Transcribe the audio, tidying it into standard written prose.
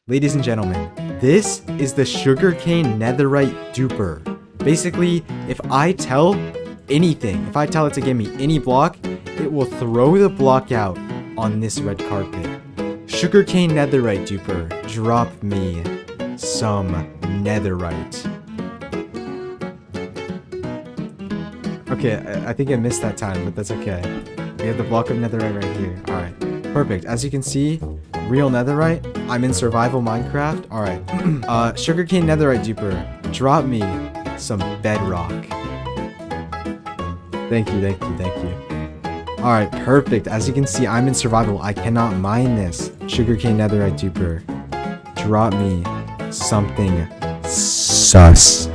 Ladies and gentlemen, this is the sugarcane netherite duper. Basically, if I tell anything, if I tell it to give me any block, it will throw the block out on this red carpet. Sugarcane netherite duper, drop me some netherite. Okay, I think I missed that time, but that's okay. We have the block of netherite right here. Alright, perfect. As you can see, real netherite. I'm in survival Minecraft. Alright. Sugarcane netherite duper, drop me some bedrock. Thank you, thank you, thank you. Alright, perfect. As you can see, I'm in survival. I cannot mine this. Sugarcane netherite duper, drop me something sus.